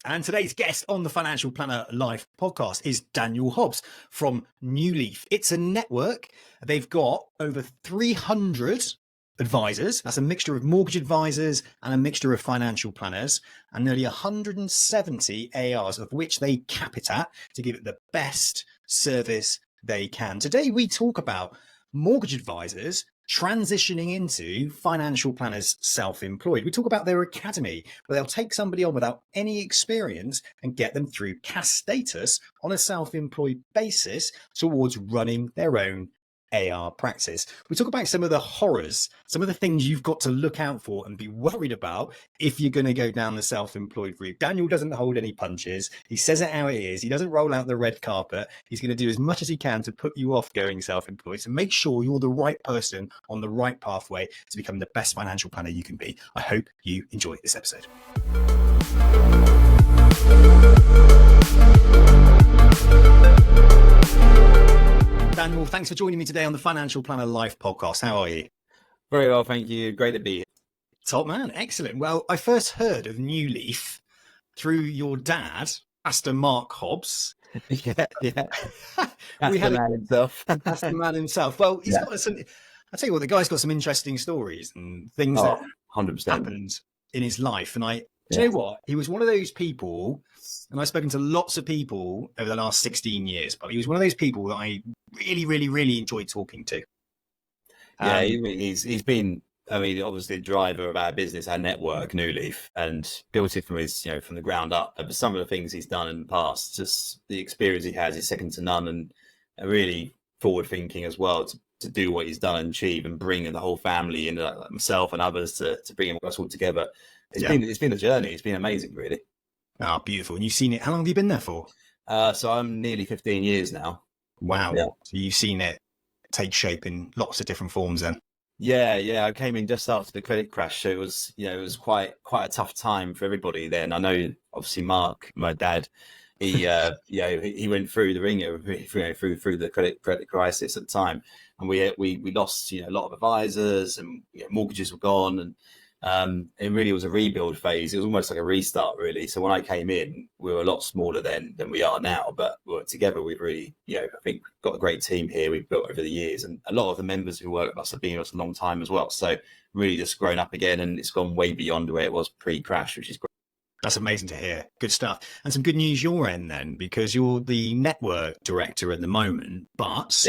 And today's guest on the Financial Planner Live podcast is Daniel Hobbs from Newleaf. It's a network. They've got over 300 advisors. That's a mixture of mortgage advisors and a mixture of financial planners, and nearly 170 ARs, of which they cap it at to give it the best service they can. Today, we talk about mortgage advisors transitioning into financial planners self-employed. We talk about their academy, where they'll take somebody on without any experience and get them through CAS status on a self-employed basis towards running their own AR practice. We talk about some of the horrors, some of the things you've got to look out for and be worried about if you're going to go down the self-employed route. Daniel doesn't hold any punches. He says it how it is. He doesn't roll out the red carpet. He's going to do as much as he can to put you off going self-employed. So make sure you're the right person on the right pathway to become the best financial planner you can be. I hope you enjoy this episode. Daniel, thanks for joining me today on the Financial Planner Live podcast. How are you? Very well, thank you. Great to be here. Top man, excellent. Well, I first heard of Newleaf through your dad, Pastor Mark Hobbs. Yeah. That's the man himself. That's the man himself. Well, he's got some. I tell you what, the guy's got some interesting stories and things that 100% happened in his life. And do you know what? He was one of those people, and I've spoken to lots of people over the last 16 years, but he was one of those people that I really enjoyed talking to. Yeah, he's been, obviously the driver of our business, our network, Newleaf, and built it from from the ground up. But some of the things he's done in the past, just the experience he has is second to none, and really forward thinking as well to do what he's done and achieve and bring the whole family and himself and others to bring us all together. It's been a journey. It's been amazing, really. Oh, beautiful. And you've seen it. How long have you been there for? So I'm nearly 15 years now. Wow. Yeah. So you've seen it take shape in lots of different forms then. Yeah. I came in just after the credit crash. So it was quite a tough time for everybody then. I know, obviously, Mark, my dad, he went through the ringer through the credit crisis at the time. And we lost, a lot of advisors, and mortgages were gone, and it really was a rebuild phase. It was almost like a restart, really. So when I came in, we were a lot smaller then than we are now, but together we've really, I think got a great team here we've built over the years, and a lot of the members who work with us have been with us a long time as well. So really just grown up again, and it's gone way beyond where it was pre-crash, which is great. That's amazing to hear. Good stuff. And some good news your end then, because you're the network director at the moment, but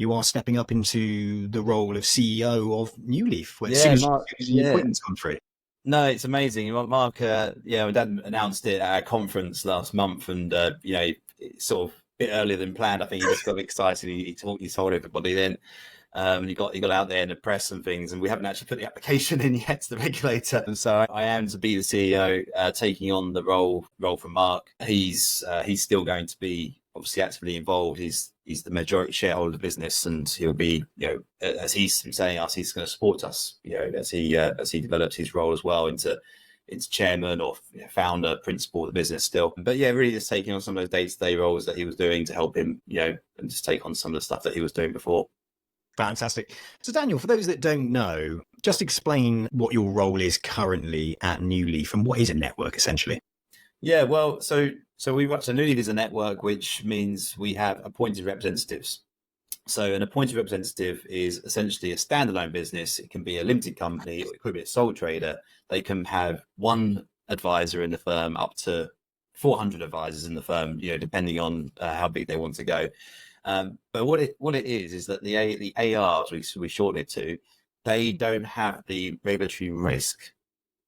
you are stepping up into the role of CEO of Newleaf. As soon as your appointment's gone through. No, it's amazing. Mark, my dad announced it at our conference last month, and it's sort of a bit earlier than planned. I think he just got excited. He told everybody then. He got out there in the press and things, and we haven't actually put the application in yet to the regulator. And so I am to be the CEO, taking on the role from Mark. He's still going to be obviously actively involved. He's the majority shareholder of the business, and he'll be, as he's saying us, he's going to support us, as he develops his role as well into chairman or founder, principal of the business still. But really just taking on some of those day-to-day roles that he was doing to help him, and just take on some of the stuff that he was doing before. Fantastic. So Daniel, for those that don't know, just explain what your role is currently at Newleaf and what is a network essentially. Yeah, well, so Newleaf is a network, which means we have appointed representatives. So an appointed representative is essentially a standalone business. It can be a limited company, or it could be a sole trader. They can have one advisor in the firm up to 400 advisors in the firm, depending on how big they want to go. But what it is that the ARs we shorten it to, they don't have the regulatory risk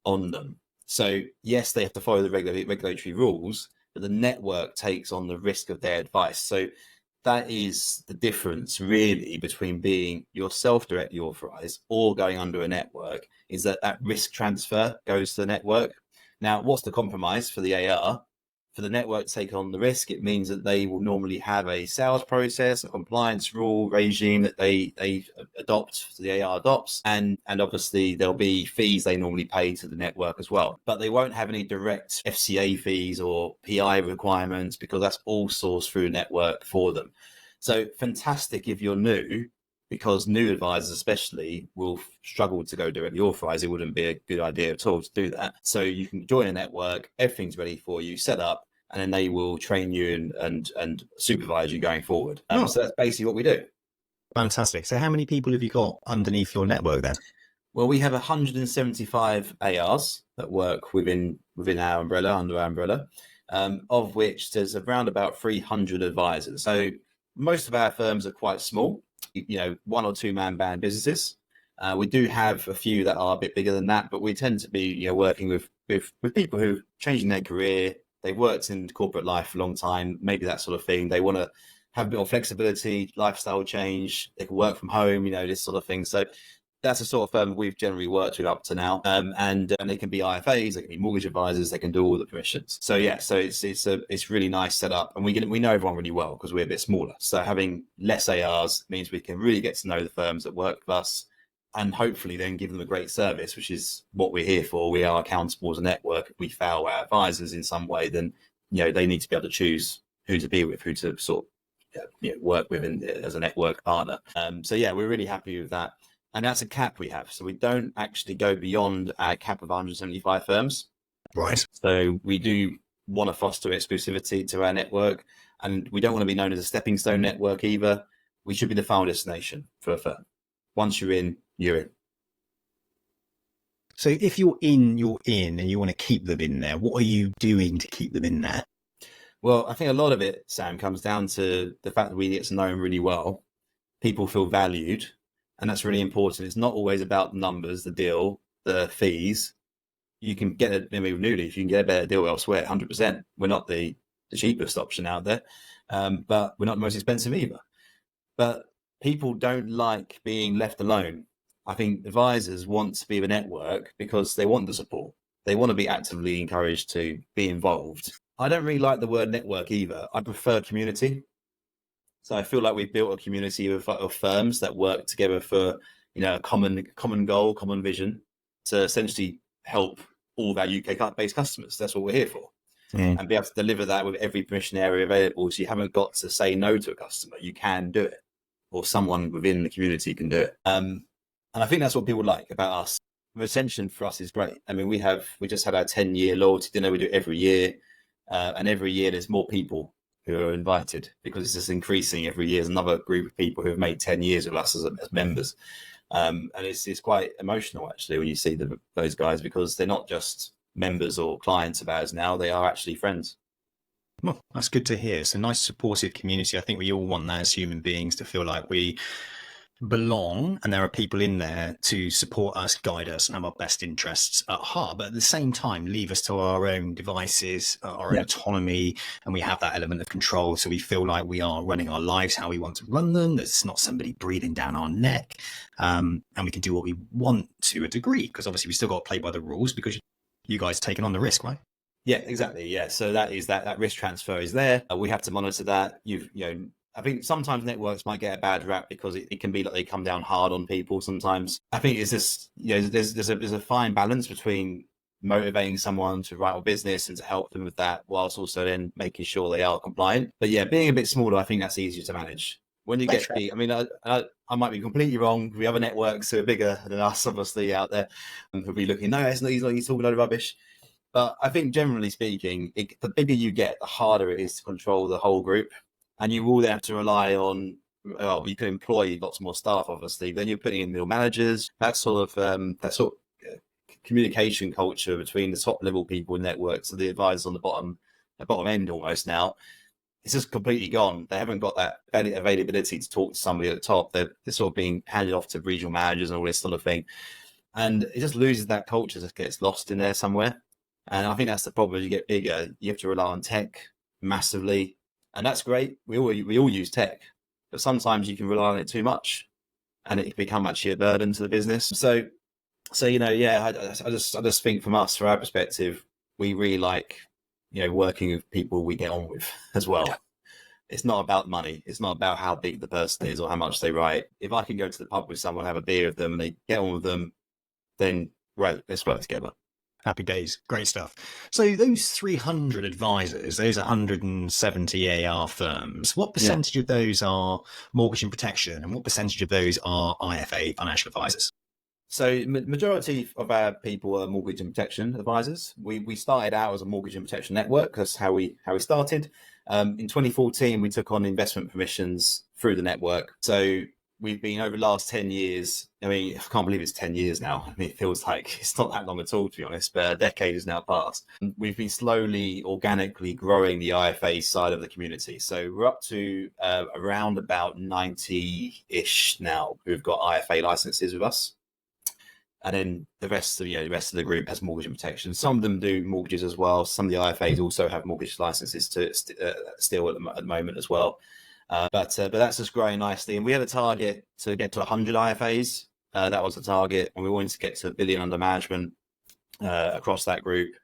on them. So yes, they have to follow the regulatory rules, but the network takes on the risk of their advice. So that is the difference really between being yourself directly authorized or going under a network, is that risk transfer goes to the network. Now, what's the compromise for the AR? For the network to take on the risk, it means that they will normally have a sales process, a compliance rule regime that they adopt, the AR adopts, and obviously there'll be fees they normally pay to the network as well. But they won't have any direct FCA fees or PI requirements, because that's all sourced through a network for them. So fantastic if you're new, because new advisors especially will struggle to go directly authorized. It wouldn't be a good idea at all to do that. So you can join a network, everything's ready for you, set up, and then they will train you and supervise you going forward. So that's basically what we do. Fantastic. So how many people have you got underneath your network then? Well, we have 175 ARs that work within our umbrella, under our umbrella, of which there's around about 300 advisors. So most of our firms are quite small, 1 or 2 man band businesses. We do have a few that are a bit bigger than that, but we tend to be working with people who are changing their career. They've worked in corporate life for a long time, maybe that sort of thing. They want to have a bit more flexibility, lifestyle change. They can work from home, this sort of thing. So that's the sort of firm we've generally worked with up to now. And they can be IFAs, they can be mortgage advisors, they can do all the permissions. So it's really nice setup, and we know everyone really well because we're a bit smaller. So having less ARs means we can really get to know the firms that work with us, and hopefully then give them a great service, which is what we're here for. We are accountable as a network. If we fail our advisors in some way, then they need to be able to choose who to be with, who to sort of work with as a network partner. We're really happy with that. And that's a cap we have. So we don't actually go beyond our cap of 175 firms. Right. So we do want to foster exclusivity to our network. And we don't want to be known as a stepping stone network either. We should be the final destination for a firm. Once you're in, you're in. So if you're in, and you want to keep them in there, what are you doing to keep them in there? Well, I think a lot of it, Sam, comes down to the fact that we get to know them really well. People feel valued. And that's really important. It's not always about the numbers, the deal, the fees. You can get with Newleaf, you can get a better deal elsewhere, 100%. We're not the cheapest option out there, but we're not the most expensive either. But people don't like being left alone. I think advisors want to be a network because they want the support. They want to be actively encouraged to be involved. I don't really like the word network either. I prefer community. So I feel like we've built a community of firms that work together for, a common goal, common vision to essentially help all of our UK-based customers. That's what we're here for. And be able to deliver that with every permission area available. So you haven't got to say no to a customer. You can do it, or someone within the community can do it. And I think that's what people like about us. Retention for us is great. I mean, we just had our 10-year loyalty dinner. We do it every year. And every year there's more people who are invited because it's just increasing every year. There's another group of people who have made 10 years with us as members. And it's quite emotional actually when you see those guys, because they're not just members or clients of ours now, they are actually friends. Well, that's good to hear. It's a nice supportive community. I think we all want that as human beings, to feel like we belong and there are people in there to support us, guide us, and have our best interests at heart, but at the same time leave us to our own devices, our own autonomy, and we have that element of control, so we feel like we are running our lives how we want to run them. There's not somebody breathing down our neck, and we can do what we want to a degree, because obviously we still got to play by the rules, because you guys are taking on the risk, right? Yeah, exactly. Yeah, so that is that risk transfer is there. We have to monitor that. I think sometimes networks might get a bad rap because it can be like they come down hard on people sometimes. I think it's just, there's a fine balance between motivating someone to write a business and to help them with that, whilst also then making sure they are compliant. But yeah, being a bit smaller, I think that's easier to manage. When you get big, I mean, I might be completely wrong. We have other networks who are bigger than us, obviously, out there, and who'll be looking, no, he's talking a lot of rubbish. But I think generally speaking, the bigger you get, the harder it is to control the whole group. And you will then have to rely on, you can employ lots more staff, obviously. Then you're putting in middle managers, that sort of communication culture between the top level people in networks and the advisors on the bottom end almost now. It's just completely gone. They haven't got that availability to talk to somebody at the top. They're sort of being handed off to regional managers and all this sort of thing. And it just loses that culture, just gets lost in there somewhere. And I think that's the problem. As you get bigger, you have to rely on tech massively. And that's great. We all use tech, but sometimes you can rely on it too much, and it can become actually a burden to the business. So I just think from our perspective, we really like working with people we get on with as well. Yeah. It's not about money. It's not about how big the person is or how much they write. If I can go to the pub with someone, have a beer with them, and they get on with them, then great, let's work together. Happy days. Great stuff. So those 300 advisors, those 170 AR firms, what Yeah. percentage of those are mortgage and protection, and what percentage of those are IFA financial advisors? So majority of our people are mortgage and protection advisors. We started out as a mortgage and protection network. That's how we started. In 2014, we took on investment permissions through the network. So we've been over the last 10 years. I mean, I can't believe it's 10 years now. I mean, it feels like it's not that long at all, to be honest, but a decade has now passed. We've been slowly, organically growing the IFA side of the community. So we're up to around about 90-ish now who've got IFA licenses with us. And then the rest of the group has mortgage and protection. Some of them do mortgages as well. Some of the IFAs also have mortgage licenses still at the moment as well. But that's just growing nicely. And we had a target to get to 100 IFAs. That was the target, and we wanted to get to $1 billion under management across that group,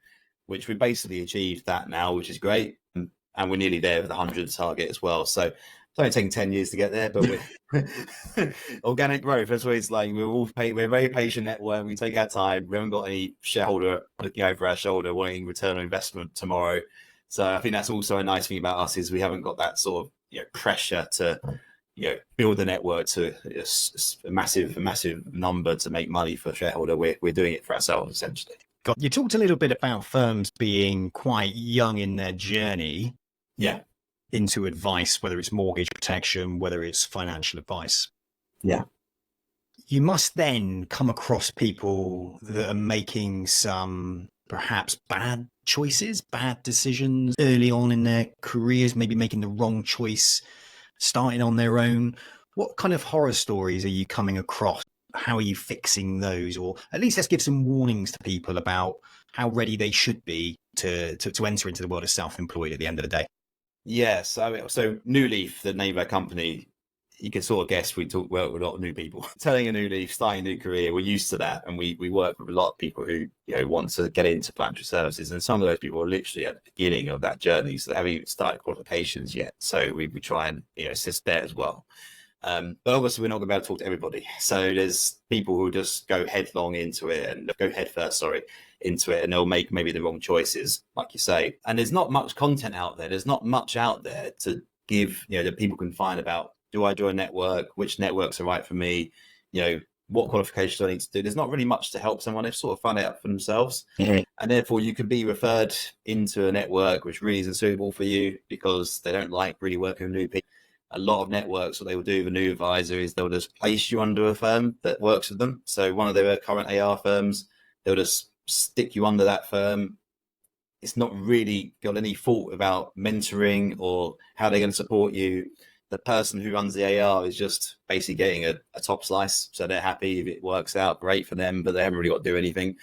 which we basically achieved that now, which is great. And we're nearly there with the 100 target as well. So it's only taken 10 years to get there, but we're organic growth. That's what it's like. We're a very patient network. We take our time. We haven't got any shareholder looking over our shoulder wanting return on investment tomorrow. So I think that's also a nice thing about us is we haven't got that sort of pressure to build the network to a massive number to make money for a shareholder. We're doing it for ourselves essentially. You talked a little bit about firms being quite young in their journey. Yeah. Into advice, whether it's mortgage protection, whether it's financial advice. Yeah. You must then come across people that are making some perhaps bad choices, bad decisions early on in their careers, maybe making the wrong choice, starting on their own. What kind of horror stories are you coming across? How are you fixing those? Or at least let's give some warnings to people about how ready they should be to enter into the world of self-employed at the end of the day. Yes. So Newleaf, the name of our company, you can sort of guess we talk well with a lot of new people. Telling a new leaf, starting a new career, we're used to that. And we work with a lot of people who want to get into financial services. And some of those people are literally at the beginning of that journey. So they haven't even started qualifications yet. So we try and assist there as well. But obviously we're not going to be able to talk to everybody. So there's people who just go headlong into it and go head first, into it, and they'll make maybe the wrong choices, like you say. And there's not much content out there. There's not much out there to give, that people can find about, do I join a network? Which networks are right for me? What qualifications do I need to do? There's not really much to help someone. They've sort of find out for themselves. Mm-hmm. And therefore you can be referred into a network which really isn't suitable for you because they don't like really working with new people. A lot of networks, what they will do with a new advisor is they'll just place you under a firm that works with them. So one of their current AR firms, they'll just stick you under that firm. It's not really got any thought about mentoring or how they're going to support you. The person who runs the AR is just basically getting a top slice. So they're happy if it works out, great for them, but they haven't really got to do anything.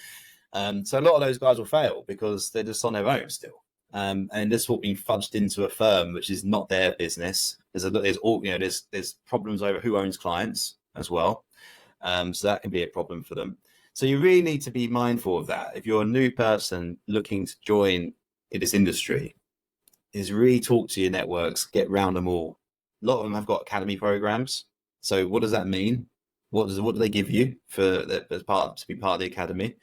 So a lot of those guys will fail because they're just on their own still. And this will be fudged into a firm, which is not their business. There's problems over who owns clients as well. So that can be a problem for them. So you really need to be mindful of that. If you're a new person looking to join in this industry, is really talk to your networks, get around them all. A lot of them have got academy programs. So what does that mean? What do they give you to be part of the academy?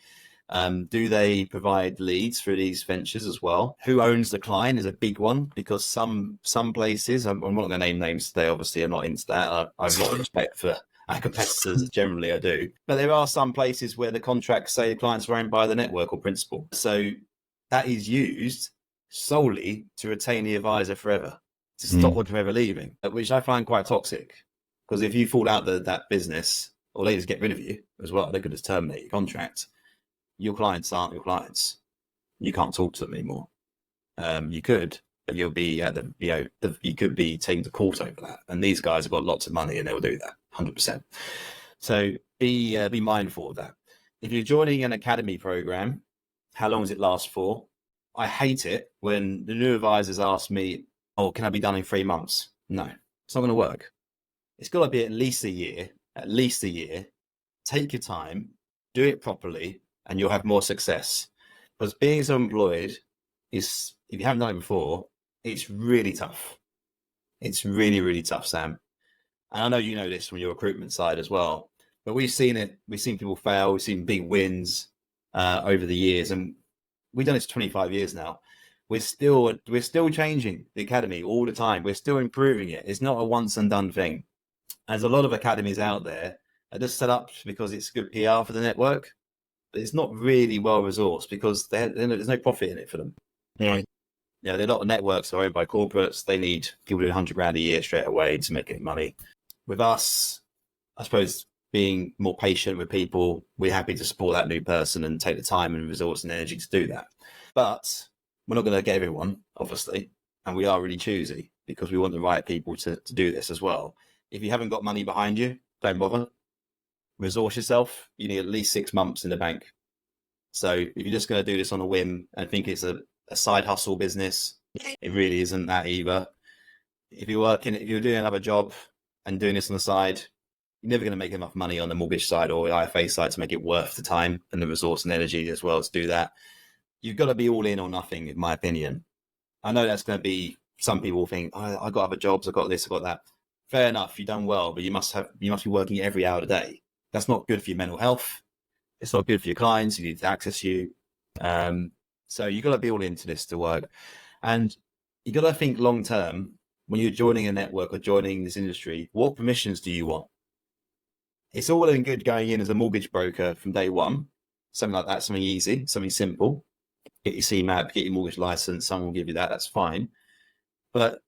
Do they provide leads through these ventures as well? Who owns the client is a big one because some places, I'm not going to name names today, obviously I'm not into that. I have a lot of respect for our competitors, generally I do. But there are some places where the contracts say the clients are owned by the network or principal. So that is used solely to retain the advisor forever, to stop them from ever leaving, which I find quite toxic. Because if you fall out that business, or they just get rid of you as well, they could just terminate your contract. Your clients aren't your clients. You can't talk to them anymore. You could, but you'll be at you could be taken to court over that. And these guys have got lots of money and they'll do that 100%. So be mindful of that. If you're joining an academy program, how long does it last for? I hate it when the new advisors ask me, "Oh, can I be done in 3 months?" No, it's not going to work. It's got to be at least a year. At least a year. Take your time, do it properly, and you'll have more success. Because being self-employed is, if you haven't done it before, it's really tough. It's really, really tough, Sam. And I know you know this from your recruitment side as well. But we've seen it. We've seen people fail. We've seen big wins. over the years, and we've done this 25 years now. We're still changing the academy all the time. We're still improving it. It's not a once and done thing. There's a lot of academies out there that are just set up because it's good PR for the network, but it's not really well resourced because there's no profit in it for them. Right. There are a lot of networks are owned by corporates. They need people doing $100,000 a year straight away to make any money. With us, I suppose, being more patient with people, we're happy to support that new person and take the time and resource and energy to do that. But we're not going to get everyone, obviously, and we are really choosy because we want the right people to do this as well. If you haven't got money behind you, don't bother. Resource yourself. You need at least 6 months in the bank. So if you're just going to do this on a whim and think it's a side hustle business, it really isn't that either. If you're doing another job and doing this on the side, you're never going to make enough money on the mortgage side or the IFA side to make it worth the time and the resource and energy as well to do that. You've got to be all in or nothing, in my opinion. I know that's going to be, some people think, I got other jobs, I got this, I got that. Fair enough, you've done well, but you must be working every hour of the day. That's not good for your mental health. It's not good for your clients who need to access you. So you've got to be all into this to work. And you've got to think long term when you're joining a network or joining this industry, what permissions do you want? It's all well and good going in as a mortgage broker from day one, something like that, something easy, something simple. Get your CMAP, get your mortgage license, someone will give you that, that's fine. But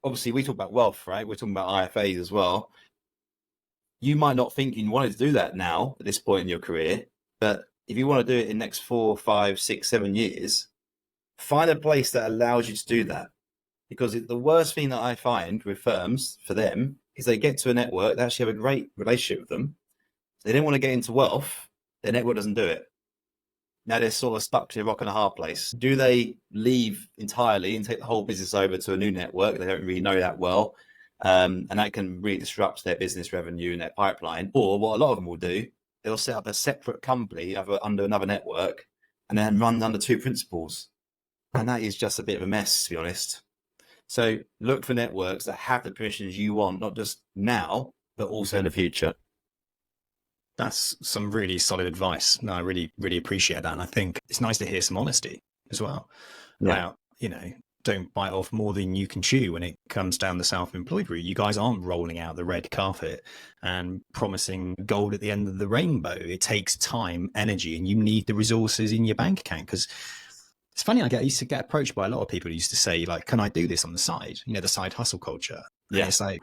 obviously we talk about wealth, right? We're talking about IFAs as well. You might not think you wanted to do that now at this point in your career, but if you want to do it in the next 4, 5, 6, 7 years, find a place that allows you to do that. Because the worst thing that I find with firms for them is they get to a network, they actually have a great relationship with them. They don't want to get into wealth, their network doesn't do it. Now they're sort of stuck to a rock and a hard place. Do they leave entirely and take the whole business over to a new network they don't really know that well? And that can really disrupt their business revenue and their pipeline. Or what a lot of them will do, they'll set up a separate company under another network and then run under 2 principals. And that is just a bit of a mess, to be honest. So look for networks that have the permissions you want, not just now, but also in the future. That's some really solid advice. No, I really, really appreciate that. And I think it's nice to hear some honesty as well. Yeah. About, don't bite off more than you can chew when it comes down the self-employed route. You guys aren't rolling out the red carpet and promising gold at the end of the rainbow. It takes time, energy, and you need the resources in your bank account. Because it's funny, I used to get approached by a lot of people who used to say, like, can I do this on the side? The side hustle culture. Yeah. And it's like,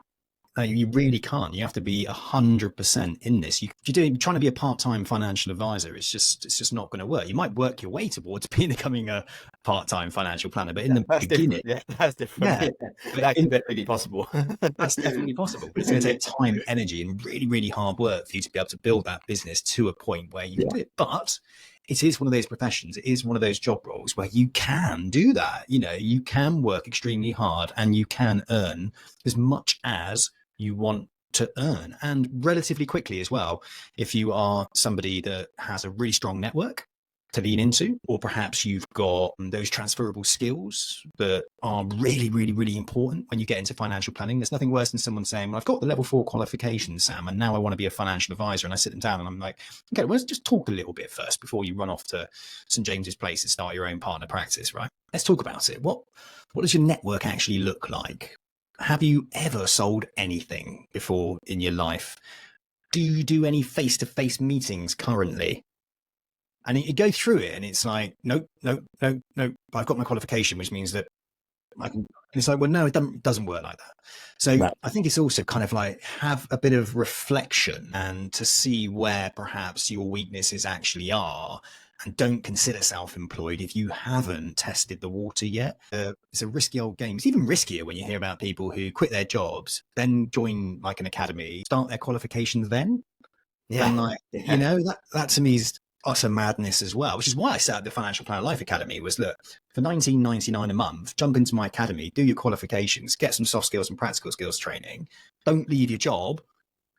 no, you really can't. You have to be 100% in this. You're trying to be a part-time financial advisor. It's just not going to work. You might work your way towards becoming a part-time financial planner, but in the beginning, that's different. Yeah, that can definitely be possible. That's definitely possible. But it's going to take time, energy, and really, really hard work for you to be able to build that business to a point where you can do it. But it is one of those professions. It is one of those job roles where you can do that. You can work extremely hard and you can earn as much as you want to earn, and relatively quickly as well, if you are somebody that has a really strong network to lean into, or perhaps you've got those transferable skills that are really, really, really important when you get into financial planning. There's nothing worse than someone saying, well, I've got the level 4 qualifications, Sam, and now I want to be a financial advisor. And I sit them down and I'm like, okay, well, let's just talk a little bit first before you run off to St. James's Place and start your own partner practice, right? Let's talk about it. What does your network actually look like? Have you ever sold anything before in your life? Do you do any face-to-face meetings currently? And you go through it and it's like, nope. I've got my qualification, which means that I can. And it's like, well, no, it doesn't work like that. So right. I think it's also kind of like have a bit of reflection and to see where perhaps your weaknesses actually are. And don't consider self-employed if you haven't tested the water yet. It's a risky old game. It's even riskier when you hear about people who quit their jobs, then join like an academy, start their qualifications then. Yeah. And that to me is utter madness as well, which is why I set up the Financial Planner Life Academy. Was look, for $19.99 a month, jump into my academy, do your qualifications, get some soft skills and practical skills training. Don't leave your job.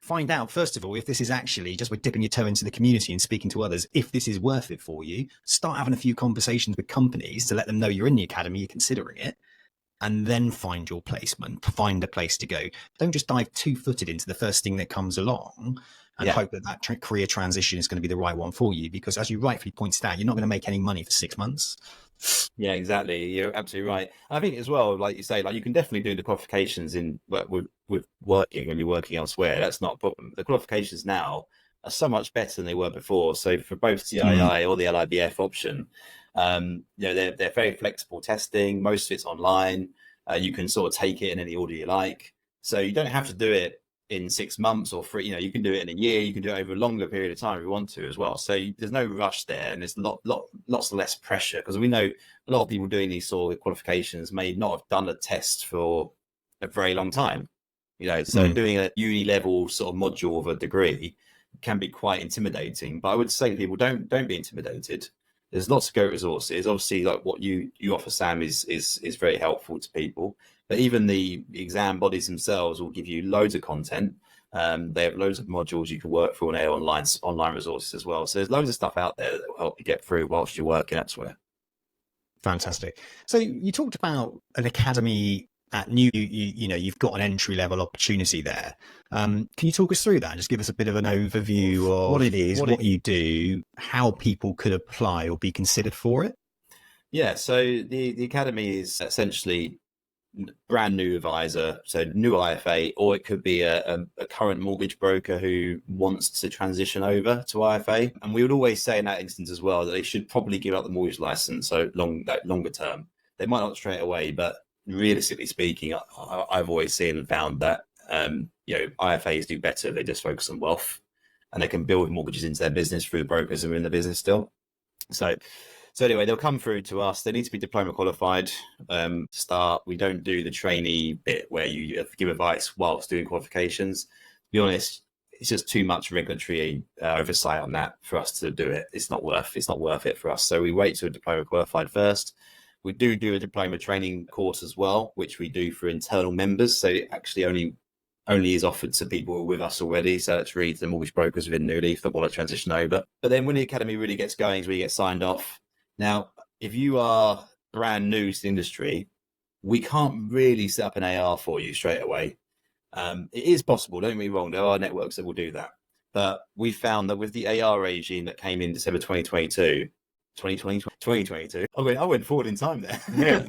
Find out, first of all, if this is actually just by dipping your toe into the community and speaking to others, if this is worth it for you. Start having a few conversations with companies to let them know you're in the academy, you're considering it, and then find your placement, find a place to go. Don't just dive 2-footed into the first thing that comes along. and hope that career transition is going to be the right one for you. Because as you rightfully pointed out, you're not going to make any money for 6 months. Yeah, exactly. You're absolutely right. I think as well, like you say, like you can definitely do the qualifications with working when you're working elsewhere. That's not a problem. The qualifications now are so much better than they were before. So for both CII or the LIBF option, they're very flexible testing. Most of it's online. You can sort of take it in any order you like. So you don't have to do it in 6 months or 3. You can do it in a year. You can do it over a longer period of time if you want to as well. So there's no rush there, and there's lots less pressure, because we know a lot of people doing these sort of qualifications may not have done a test for a very long time. So doing a uni level sort of module of a degree can be quite intimidating. But I would say to people, don't be intimidated. There's lots of Go resources. Obviously, like what you offer, Sam, is very helpful to people. But even the exam bodies themselves will give you loads of content. They have loads of modules you can work through, and online resources as well. So there's loads of stuff out there that will help you get through whilst you're working elsewhere. Fantastic. So you talked about an academy at New. You've got an entry level opportunity there. Can you talk us through that and just give us a bit of an overview of what it is, what you do, how people could apply or be considered for it? Yeah. So the academy is essentially brand new advisor, so new IFA, or it could be a current mortgage broker who wants to transition over to IFA. And we would always say in that instance as well that they should probably give up the mortgage license, so longer term. They might not straight away, but realistically speaking, I've always seen and found that IFAs do better if they just focus on wealth, and they can build mortgages into their business through the brokers who are in the business still. So anyway, they'll come through to us. They need to be diploma qualified to start. We don't do the trainee bit where you give advice whilst doing qualifications. To be honest, it's just too much regulatory oversight on that for us to do it. It's not worth it for us. So we wait till diploma qualified first. We do a diploma training course as well, which we do for internal members. So it actually only is offered to people who are with us already. So that's really the mortgage brokers within Newleaf that want to transition over. But then when the academy really gets going is where you get signed off. Now, if you are brand new to the industry, we can't really set up an AR for you straight away. It is possible, don't get me wrong, there are networks that will do that. But we found that with the AR regime that came in December 2022, I went forward in time there.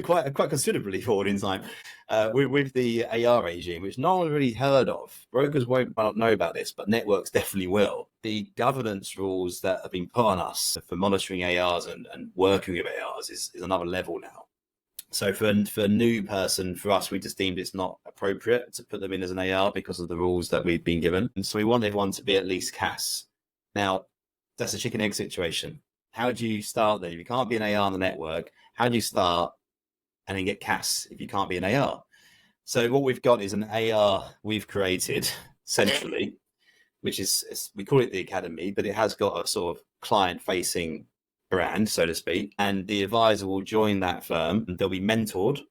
Quite considerably forward in time. With the AR regime, which no one really heard of. Brokers won't know about this, but networks definitely will. The governance rules that have been put on us for monitoring ARs and working with ARs is another level now. So for a new person, for us, we just deemed it's not appropriate to put them in as an AR because of the rules that we've been given. And so we want everyone to be at least CAS. Now, that's a chicken egg situation. How do you start then? If you can't be an AR on the network, how do you start and then get CAS if you can't be an AR? So what we've got is an AR we've created centrally, which is, we call it the Academy, but it has got a sort of client-facing brand, so to speak. And the advisor will join that firm and they'll be mentored.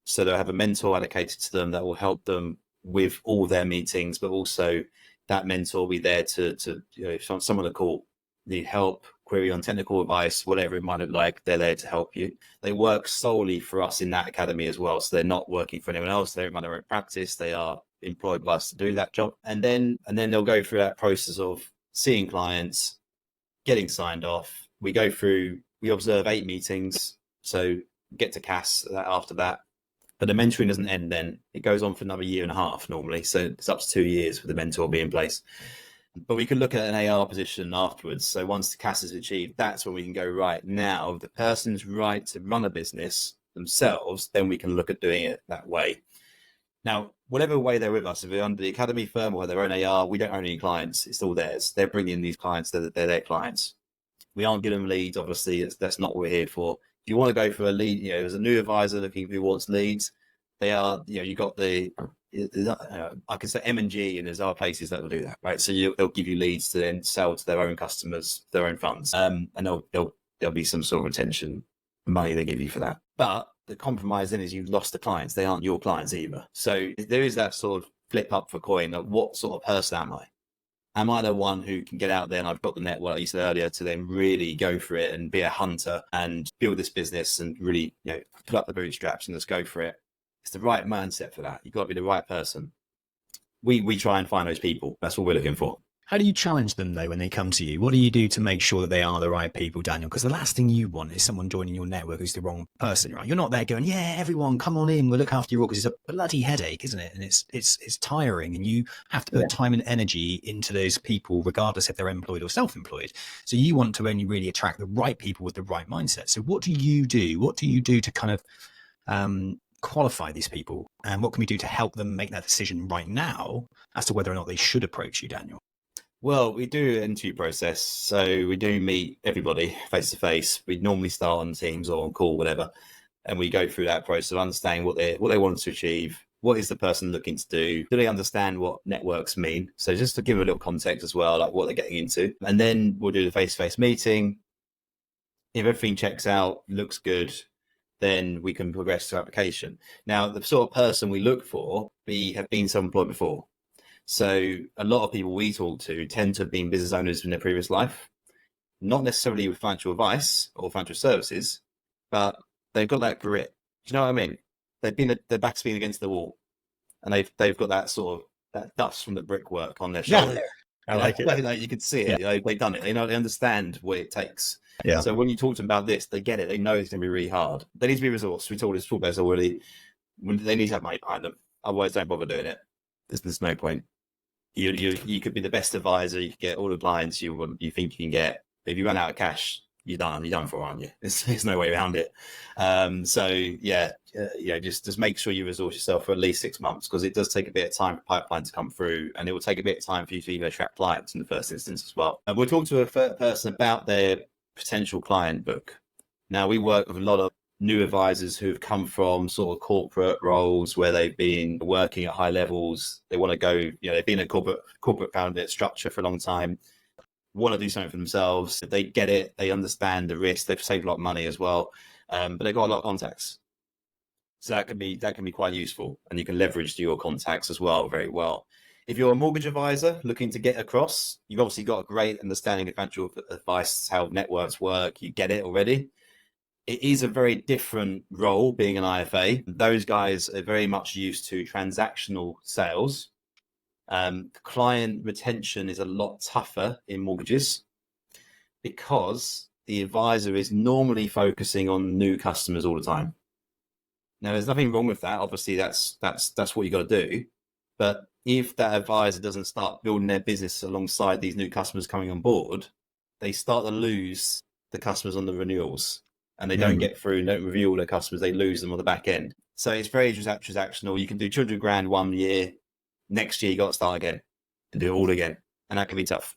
So they'll have a mentor allocated to them that will help them with all their meetings, but also that mentor will be there to if someone to call, need help, query on technical advice, whatever it might look like, they're there to help you. They work solely for us in that academy as well. So they're not working for anyone else. They run their own practice. They are employed by us to do that job. And then they'll go through that process of seeing clients, getting signed off. We observe 8 meetings. So get to CAS after that. But the mentoring doesn't end then. It goes on for another 1.5 years normally. So it's up to 2 years for the mentor being in place. But we can look at an AR position afterwards. So once the CAS is achieved, that's when we can go, right, now the person's right to run a business themselves, then we can look at doing it that way. Now, whatever way they're with us, if they're under the academy firm or their own AR, we don't own any clients. It's all theirs. They're bringing in these clients. They're their clients. We aren't giving them leads, obviously. That's not what we're here for. If you want to go for a lead, there's a new advisor looking who wants leads. They are, you got I can say M&G, and there's other places that will do that, right? So they'll give you leads to then sell to their own customers, their own funds, and there'll be some sort of retention money they give you for that. But the compromise then is you've lost the clients; they aren't your clients either. So there is that sort of flip up for coin of what sort of person am I? Am I the one who can get out there and I've got the network, like you said earlier, to then really go for it and be a hunter and build this business and really put up the bootstraps and just go for it? It's the right mindset for that. You've got to be the right person. we try and find those people. That's what we're looking for. How do you challenge them though when they come to you? What do you do to make sure that they are the right people, Daniel? Because the last thing you want is someone joining your network who's the wrong person, right? You're not there going, yeah, everyone come on in, we'll look after you all, because it's a bloody headache, isn't it? And it's tiring, and you have to put time and energy into those people, regardless if they're employed or self-employed. So you want to only really attract the right people with the right mindset. So what do you do? What do you do to kind of qualify these people, and what can we do to help them make that decision right now as to whether or not they should approach you, Daniel? Well, we do an interview process. So we do meet everybody face to face. We normally start on Teams or on call, whatever. And we go through that process of understanding what they want to achieve. What is the person looking to do? Do they understand what networks mean? So just to give a little context as well, like what they're getting into. And then we'll do the face-to-face meeting. If everything checks out, looks good, then we can progress to application. Now, the sort of person we look for, we have been self-employed before. So a lot of people we talk to tend to have been business owners in their previous life, not necessarily with financial advice or financial services, but they've got that grit. Do you know what I mean? Their back's been against the wall, and they've got that sort of that dust from the brickwork on their shoulder. I like it. Like you can see it. You know, they've done it. They understand what it takes. Yeah. So when you talk to them about this, they get it. They know it's going to be really hard. They need to be resourced. We talked about this already. They need to have money behind them. Otherwise, don't bother doing it. There's no point. You could be the best advisor. You could get all the clients you think you can get. But if you run out of cash, you're done for, aren't you? There's no way around it. Just make sure you resource yourself for at least 6 months, because it does take a bit of time for pipeline to come through, and it will take a bit of time for you to even attract clients in the first instance as well. And we'll talk to a person about their potential client book. Now, we work with a lot of new advisors who've come from sort of corporate roles where they've been working at high levels. They want to go, they've been a corporate founded structure for a long time, want to do something for themselves. They get it. They understand the risk. They've saved a lot of money as well. But they've got a lot of contacts. So that can be quite useful, and you can leverage your contacts as well very well. If you're a mortgage advisor looking to get across, you've obviously got a great understanding of financial advice, how networks work. You get it already. It is a very different role being an IFA. Those guys are very much used to transactional sales. Client retention is a lot tougher in mortgages because the advisor is normally focusing on new customers all the time. Now, there's nothing wrong with that. Obviously, that's what you got to do. But if that advisor doesn't start building their business alongside these new customers coming on board, they start to lose the customers on the renewals, and they don't get through, don't review all their customers. They lose them on the back end. So it's very transactional. You can do 200 grand 1 year. Next year, you got to start again and do it all again. And that can be tough.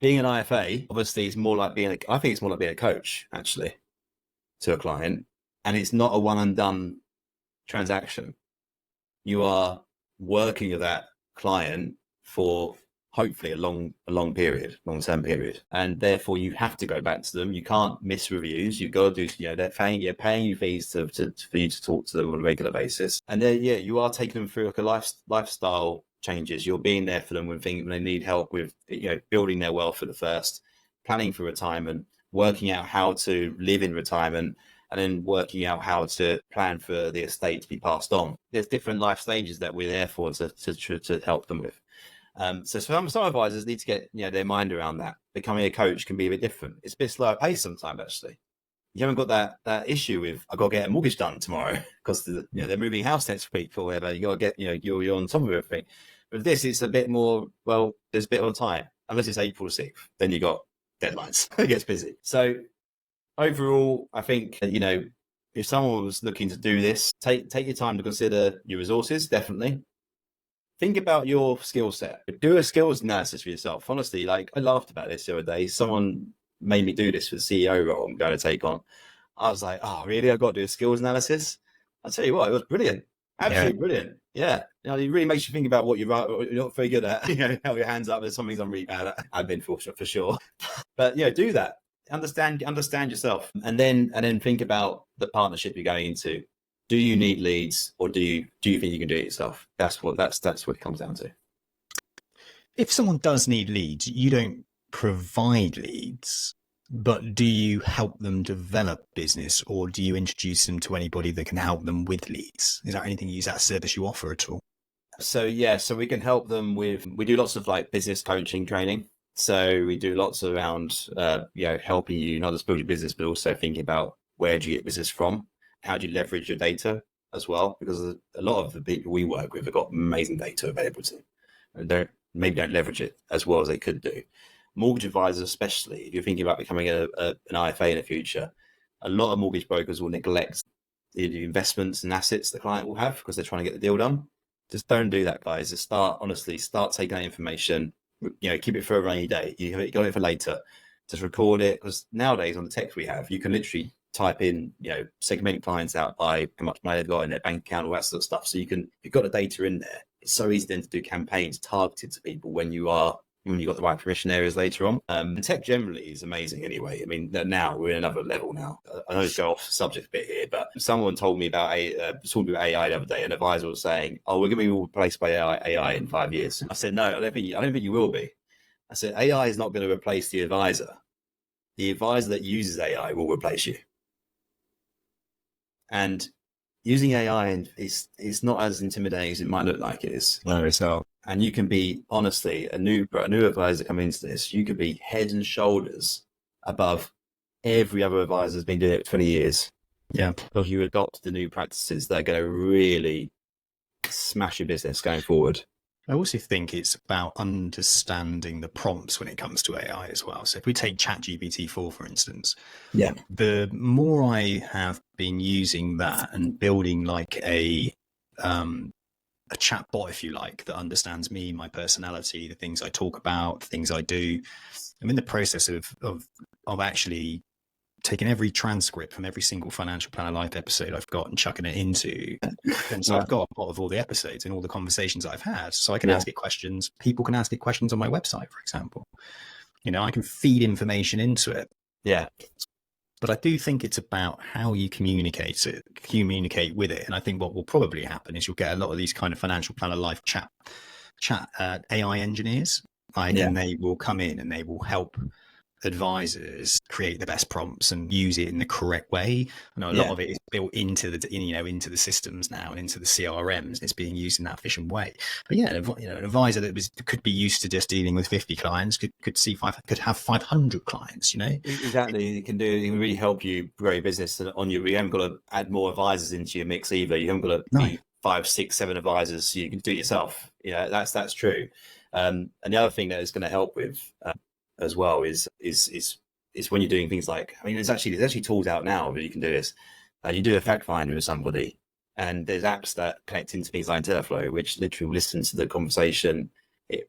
Being an IFA, obviously, it's more like being a coach, actually, to a client. And it's not a one and done transaction. You are working with that client for hopefully a long-term period. And therefore you have to go back to them. You can't miss reviews. You've got to do, they're paying you fees for you to talk to them on a regular basis. And then, you are taking them through like a lifestyle changes. You're being there for them when they need help with, building their wealth at the first, planning for retirement, working out how to live in retirement, and then working out how to plan for the estate to be passed on. There's different life stages that we're there for to help them with. So some advisors need to get their mind around that. Becoming a coach can be a bit different. It's a bit slow pace sometimes, actually. You haven't got that issue with I've got to get a mortgage done tomorrow because they're moving house next week or whatever. You got to get you're on top of everything. But this, it's a bit more, there's a bit of time. Unless it's April 6th, then you got deadlines. It gets busy. So overall, I think if someone was looking to do this, take your time to consider your resources. Definitely think about your skill set. Do a skills analysis for yourself. Honestly, I laughed about this the other day. Someone made me do this for the CEO role I'm going to take on. I was like, oh, really? I've got to do a skills analysis? I'll tell you what, it was brilliant. Absolutely brilliant. Yeah. It really makes you think about what you're not very good at. Held your hands up. There's some things I'm really bad at. I've been for sure. But do that. Understand yourself, and then think about the partnership you're going into. Do you need leads, or do you think you can do it yourself? That's what it comes down to. If someone does need leads, you don't provide leads, but do you help them develop business, or do you introduce them to anybody that can help them with leads? Is that anything? Is that service you offer at all? So we can help them we do lots of like business coaching training. So we do lots around, helping you not just build your business, but also thinking about where do you get business from? How do you leverage your data as well? Because a lot of the people we work with have got amazing data available to them and don't leverage it as well as they could do. Mortgage advisors, especially if you're thinking about becoming an IFA in the future, a lot of mortgage brokers will neglect the investments and assets the client will have because they're trying to get the deal done. Just don't do that, guys. Just start taking that information, keep it for a rainy day. You got it for later. Just record it, because nowadays on the text we have, you can literally type in, segment clients out by how much money they've got in their bank account, all that sort of stuff. So you've got the data in there. It's so easy then to do campaigns targeted to people when you've got the right permission areas later on. And tech generally is amazing anyway. I mean, now we're in another level now. I know to go off subject a bit here, but someone told me about talking about AI the other day. An advisor was saying, "Oh, we're going to be replaced by AI in 5 years." I said, "No, I don't think you will be." I said, "AI is not going to replace the advisor. The advisor that uses AI will replace you." And using AI is not as intimidating as it might look like it is. No, it's not. And you can be, honestly, a new advisor coming into this, you could be head and shoulders above every other advisor that's been doing it for 20 years. Yeah. Because you adopt the new practices that are going to really smash your business going forward. I also think it's about understanding the prompts when it comes to AI as well. So if we take ChatGPT-4, for instance, the more I have been using that and building like a chat bot, if you like, that understands me, my personality, the things I talk about, the things I do, I'm in the process of actually taking every transcript from every single Financial Planner Life episode I've got and chucking it into. And so I've got a lot of all the episodes and all the conversations I've had. So I can ask it questions. People can ask it questions on my website, for example. I can feed information into it. Yeah. But I do think it's about how you communicate with it. And I think what will probably happen is you'll get a lot of these kind of Financial Planner Life chat AI engineers, and they will come in and they will help advisors create the best prompts and use it in the correct way. I know a lot of it is built into the systems now and into the CRMs. It's being used in that efficient way. But an advisor that could be used to just dealing with 50 clients could have 500 clients. Exactly. It can really help you grow your business. And you haven't got to add more advisors into your mix either. You haven't got to be 5, 6, 7 advisors. So you can do it yourself. That's true. And the other thing that is going to help with as well is when you're doing things like, there's actually tools out now where you can do this. You do a fact finder with somebody, and there's apps that connect into things like Intelliflow, which literally listens to the conversation. It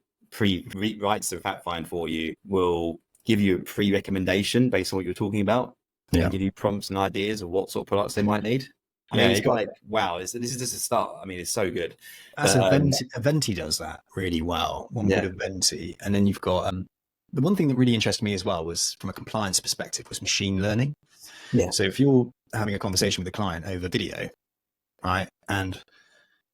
writes the fact find for you, will give you a pre-recommendation based on what you're talking about, and give you prompts and ideas of what sort of products they might need. It's like, wow, this is just a start. It's so good. Aventi does that really well. One bit of Aventi, and then you've got the one thing that really interested me as well was, from a compliance perspective, was machine learning. Yeah. So if you're having a conversation with a client over video, right, and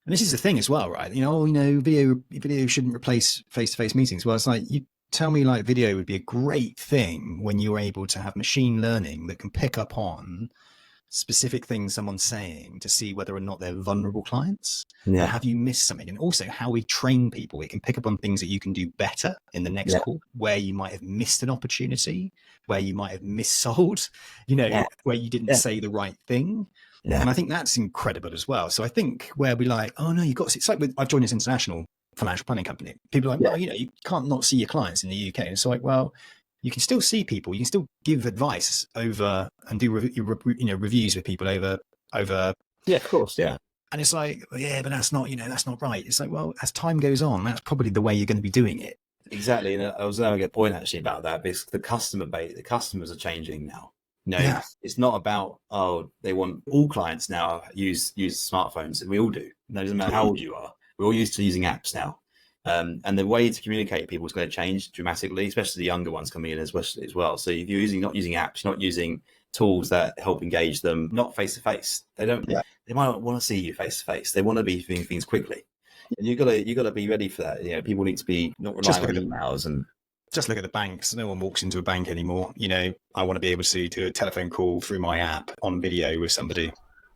this is the thing as well, right? Video shouldn't replace face-to-face meetings. Well, it's like, you tell me like video would be a great thing when you're able to have machine learning that can pick up on specific things someone's saying to see whether or not they're vulnerable clients. Yeah. Have you missed something? And also how we train people, it can pick up on things that you can do better in the next call, where you might have missed an opportunity, where you might have missold, where you didn't say the right thing. Yeah. And I think that's incredible as well. So I think where we like, oh no, it's like I've joined this international financial planning company. People are like, well, you can't not see your clients in the UK. And it's like, well, you can still see people. You can still give advice over and do reviews with people over. Yeah, of course. Yeah. And it's like, but that's not right. It's like, well, as time goes on, that's probably the way you're going to be doing it. Exactly. And I was going to get a point actually about that, because the customers are changing now. It's not about, they want all clients now use smartphones, and we all do. No, it doesn't matter how old you are. We're all used to using apps now. And the way to communicate with people is going to change dramatically, especially the younger ones coming in as well. So if you're not using apps, not using tools that help engage them, not face to face, they might not want to see you face to face. They want to be doing things quickly, and you got to be ready for that. People need to be not relying on emails and. Just look at the banks. No one walks into a bank anymore. I want to be able to do a telephone call through my app on video with somebody.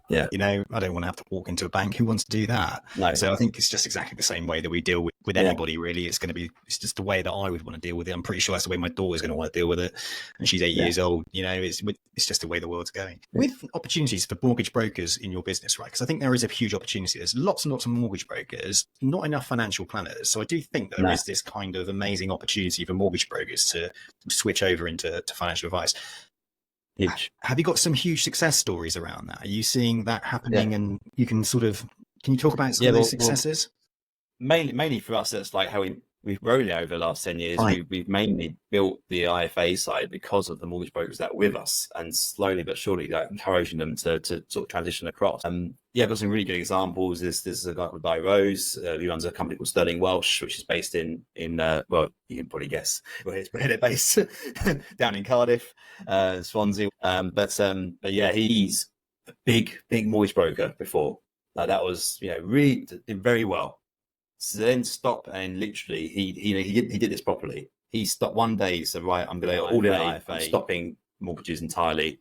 Yeah. You know, I don't want to have to walk into a bank. Who wants to do that? No. So I think it's just exactly the same way that we deal with Yeah. anybody, really. It's just the way that I would want to deal with it. I'm pretty sure that's the way my daughter's going to want to deal with it. And she's 8 years old. You know, it's just the way the world's going. With opportunities for mortgage brokers in your business, right? Because I think there is a huge opportunity. There's lots and lots of mortgage brokers, not enough financial planners. So I do think there is this kind of amazing opportunity for mortgage brokers to switch over into financial advice. Huge. Have you got some huge success stories around that? Are you seeing that happening? And you can can you talk about some of those successes? Mainly for us, that's like how we've grown it over the last 10 years. Right. We've mainly built the IFA side because of the mortgage brokers that are with us, and slowly but surely like, encouraging them to sort of transition across. I've got some really good examples. This is a guy called Di Rose, who runs a company called Sterling Welsh, which is based in well, you can probably guess where it's based, down in Cardiff, Swansea. But yeah, he's a big mortgage broker before. Like that was, really did very well. So then stop, and literally he did this properly. He stopped one day. He said, right, I'm going to all in IFA. I'm stopping mortgages entirely.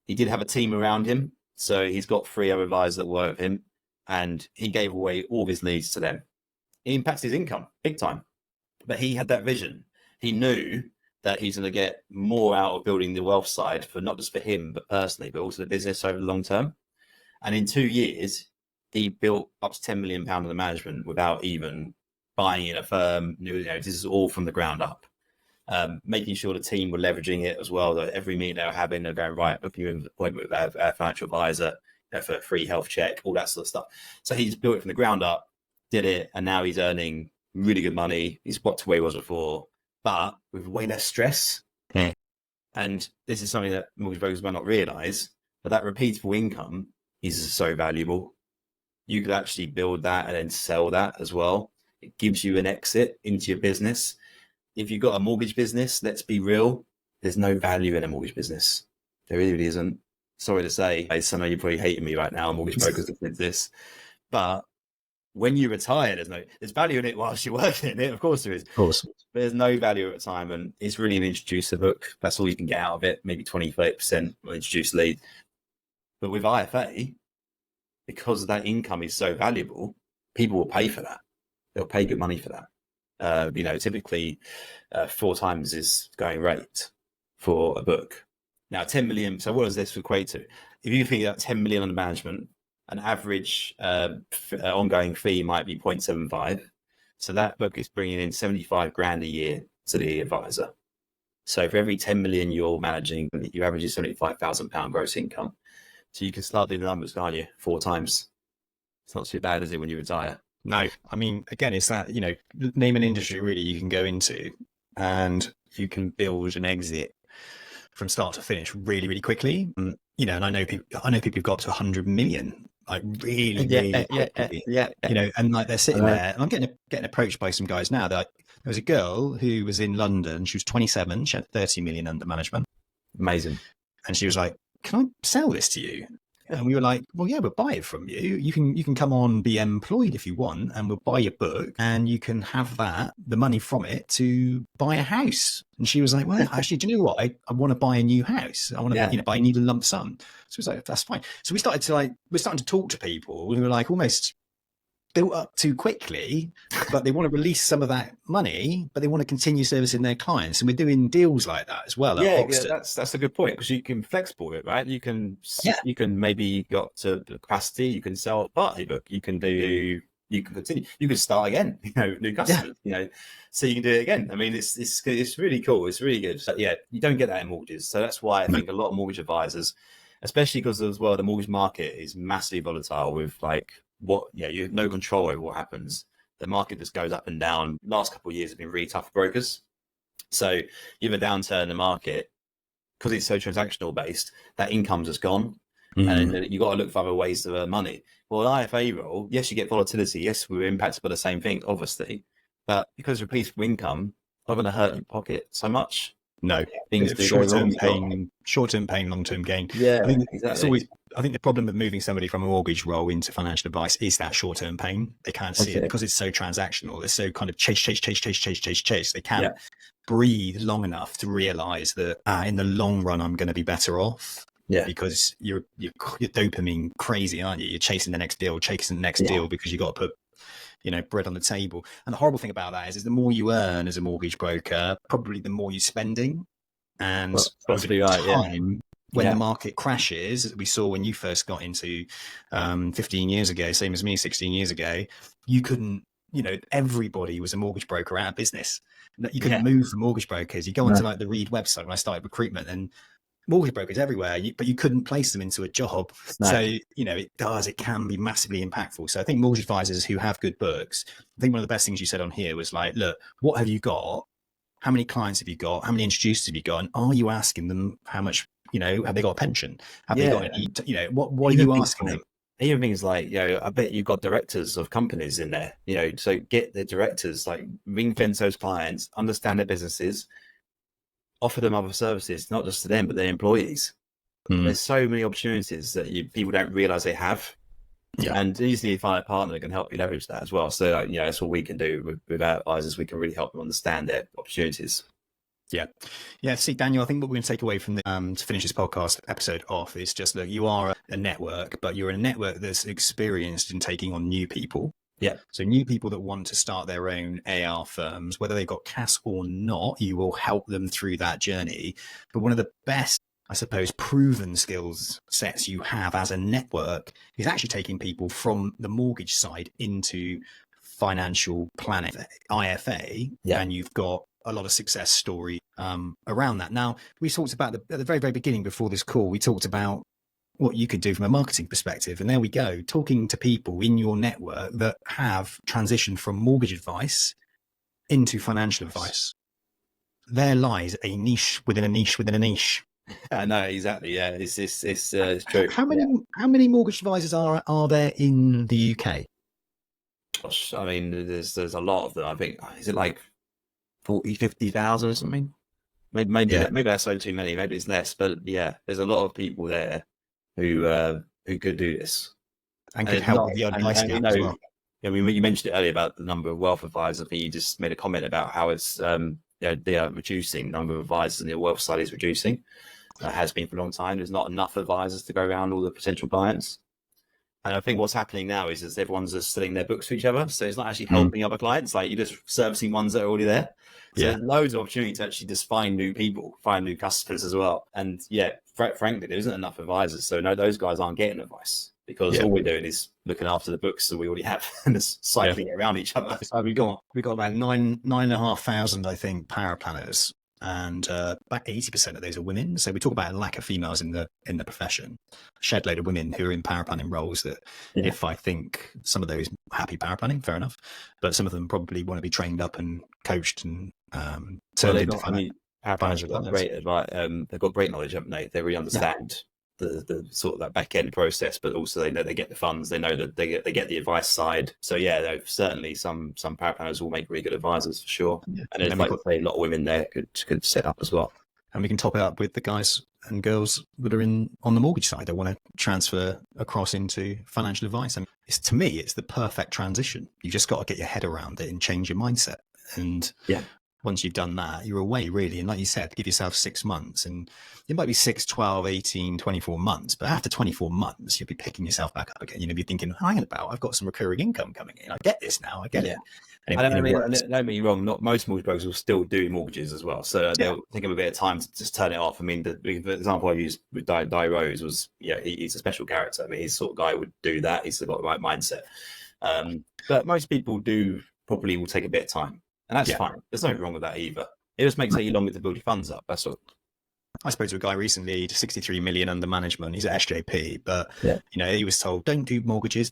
He did have a team around him. So he's got 3 other advisors that work with him, and he gave away all of his leads to them. It impacts his income big time. But he had that vision. He knew that he's going to get more out of building the wealth side for not just for him, but personally, but also the business over the long term. And in 2 years, he built up to £10 million of the management without even buying in a firm. This is all from the ground up. Making sure the team were leveraging it as well. That every meeting they were having, they're going, right, booking you an appointment with our financial advisor for a free health check, all that sort of stuff. So he just built it from the ground up, did it, and now he's earning really good money. He's got to where he was before, but with way less stress. Yeah. And this is something that mortgage brokers might not realize, but that repeatable income is so valuable. You could actually build that and then sell that as well. It gives you an exit into your business. If you've got a mortgage business, let's be real, there's no value in a mortgage business. There really isn't. Sorry to say, I know you're probably hating me right now, mortgage brokers did this. But when you retire, there's value in it whilst you're working in it. Of course there is. Of course. But there's no value at retirement. It's really an introducer book. That's all you can get out of it. Maybe 20-30% will introduce lead. But with IFA, because that income is so valuable, people will pay for that. They'll pay good money for that. Typically 4 times is going rate for a book. Now, 10 million. So what does this equate to? If you think that 10 million under management, an average ongoing fee might be 0.75. So that book is bringing in 75 grand a year to the advisor. So for every 10 million you're managing, you average £75,000 gross income. So you can start doing the numbers, can't you? 4 times. It's not too bad, is it, when you retire? No, I mean, again, it's that, name an industry really you can go into and you can build an exit from start to finish really, really quickly. And I know people who've got to 100 million, like really quickly. And like they're sitting there, and I'm getting approached by some guys now that there was a girl who was in London. She was 27. She had 30 million under management. Amazing. And she was like, can I sell this to you? And we were like, well, yeah, we'll buy it from you. You can come on, be employed if you want, and we'll buy your book, and you can have the money from it to buy a house. And she was like, well, actually, do you know what? I want to buy a new house. I want to, but I need a lump sum. So it was like, that's fine. So we're starting to talk to people. We were like almost built up too quickly, but they want to release some of that money, but they want to continue servicing their clients. And we're doing deals like that as well. Yeah, that's a good point, because you can flexible it, right? You can maybe got to the capacity, you can sell a party book, you can continue, you can start again, new customers, so you can do it again. I mean, it's really cool. It's really good. So yeah, you don't get that in mortgages. So that's why I think a lot of mortgage advisors, especially because as well, the mortgage market is massively volatile with you have no control over what happens. The market just goes up and down. Last couple of years have been really tough for brokers. So you have a downturn in the market, because it's so transactional based, that income's just gone. Mm-hmm. And you got to look for other ways to earn money. Well, an IFA role, yes, you get volatility. Yes, we're impacted by the same thing, obviously. But because repeatable income, not going to hurt your pocket so much. No, short-term pain, long-term gain. Yeah, I think exactly. I think the problem with moving somebody from a mortgage role into financial advice is that short-term pain. They can't see it because it's so transactional. It's so kind of chase. They can't breathe long enough to realize that in the long run, I'm going to be better off. Yeah. because you're dopamine crazy, aren't you? You're chasing the next deal, deal because you got to put, bread on the table. And the horrible thing about that is the more you earn as a mortgage broker, probably the more you're spending. And possibly over right, time, when Yeah. the market crashes, as we saw when you first got into 15 years ago, same as me 16 years ago, you couldn't, everybody was a mortgage broker out of business. You couldn't move for mortgage brokers. You go onto like the Reed website when I started recruitment, and mortgage brokers everywhere, but you couldn't place them into a job. No. So, it can be massively impactful. So I think mortgage advisors who have good books, I think one of the best things you said on here was like, look, what have you got? How many clients have you got? How many introducers have you got? And are you asking them how much, have they got a pension? Have they got any, what are you asking them? Even things like, I bet you've got directors of companies in there, so get the directors, like ring fence those clients, understand their businesses, offer them other services, not just to them, but their employees. There's so many opportunities that people don't realize they have. Yeah. And easily find a partner that can help you leverage that as well. So, that's what we can do with our advisors. We can really help them understand their opportunities. Yeah. See, Daniel, I think what we're going to take away from to finish this podcast episode off is just that you are a network, but you're a network that's experienced in taking on new people. Yeah. So new people that want to start their own AR firms, whether they've got CAS or not, you will help them through that journey. But one of the best, I suppose, proven skills sets you have as a network is actually taking people from the mortgage side into financial planning, IFA, and you've got a lot of success story around that. Now, we talked about at the very, very beginning before this call, we talked about what you could do from a marketing perspective. And there we go, talking to people in your network that have transitioned from mortgage advice into financial advice. There lies a niche within a niche within a niche. No, exactly. Yeah, it's true. How many mortgage advisors are there in the UK? Gosh, I mean, there's a lot of them. I think, is it like 40, 50,000 or something? Maybe that's so too many. Maybe it's less. But yeah, there's a lot of people there who could do this and could help with the advice gap as well. Yeah, I mean, you mentioned it earlier about the number of wealth advisors. I think you just made a comment about how it's they are reducing. The number of advisors on the wealth side is reducing. It has been for a long time. There's not enough advisors to go around all the potential clients. And I think what's happening now is everyone's just selling their books to each other. So it's not actually helping other clients. Like, you're just servicing ones that are already there. So there's loads of opportunity to actually just find new people, find new customers as well. And frankly, there isn't enough advisors. So no, those guys aren't getting advice because all we're doing is looking after the books that we already have and just cycling around each other. So we've got about 9,500, I think, power planners. And about 80% of those are women. So we talk about a lack of females in the profession. A shed load of women who are in power planning roles that if I think some of those happy power planning, fair enough. But some of them probably want to be trained up and coached and power planners have got they've got great knowledge, haven't they? They really understand the sort of that back end process, but also they know they get the funds, they know that they get the advice side. So certainly some power planners will make really good advisors for sure. And there's a lot of women there could set up as well. And we can top it up with the guys and girls that are on the mortgage side that want to transfer across into financial advice. And to me, it's the perfect transition. You've just got to get your head around it and change your mindset. And once you've done that, you're away, really. And like you said, give yourself 6 months. And it might be 6, 12, 18, 24 months. But after 24 months, you'll be picking yourself back up again. You'll be thinking, hang about, I've got some recurring income coming in. I get this now. I get it. And don't get me wrong, not most mortgage brokers will still do mortgages as well. So they'll take them a bit of time to just turn it off. I mean, the example I used with Di Rose was, he's a special character. I mean, he's the sort of guy who would do that. He's got the right mindset. But most people probably will take a bit of time. And that's fine. There's nothing wrong with that either. It just makes it longer to build your funds up. That's all. I spoke to a guy recently, 63 million under management. He's at SJP, but he was told, don't do mortgages.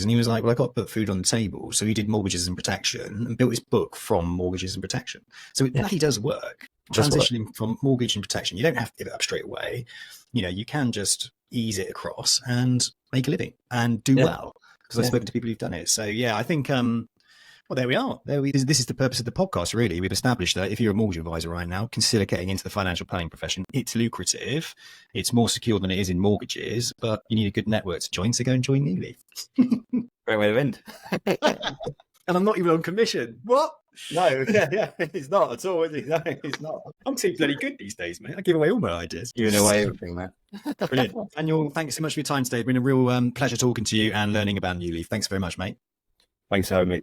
And he was like, well, I got to put food on the table. So he did mortgages and protection and built his book from mortgages and protection. So it bloody does work. Transitioning from mortgage and protection, you don't have to give it up straight away. You can just ease it across and make a living and do well. Because I've spoken to people who've done it. So I think well, there we are. This is the purpose of the podcast, really. We've established that if you're a mortgage advisor right now, consider getting into the financial planning profession. It's lucrative. It's more secure than it is in mortgages, but you need a good network to join, so go and join Newleaf. Great way to end. And I'm not even on commission. What? No, yeah, it's not at all, is it? No, it's not. I'm too bloody good these days, mate. I give away all my ideas. Giving away everything, man. Brilliant. Daniel, thanks so much for your time today. It's been a real pleasure talking to you and learning about Newleaf. Thanks very much, mate. Thanks for having me.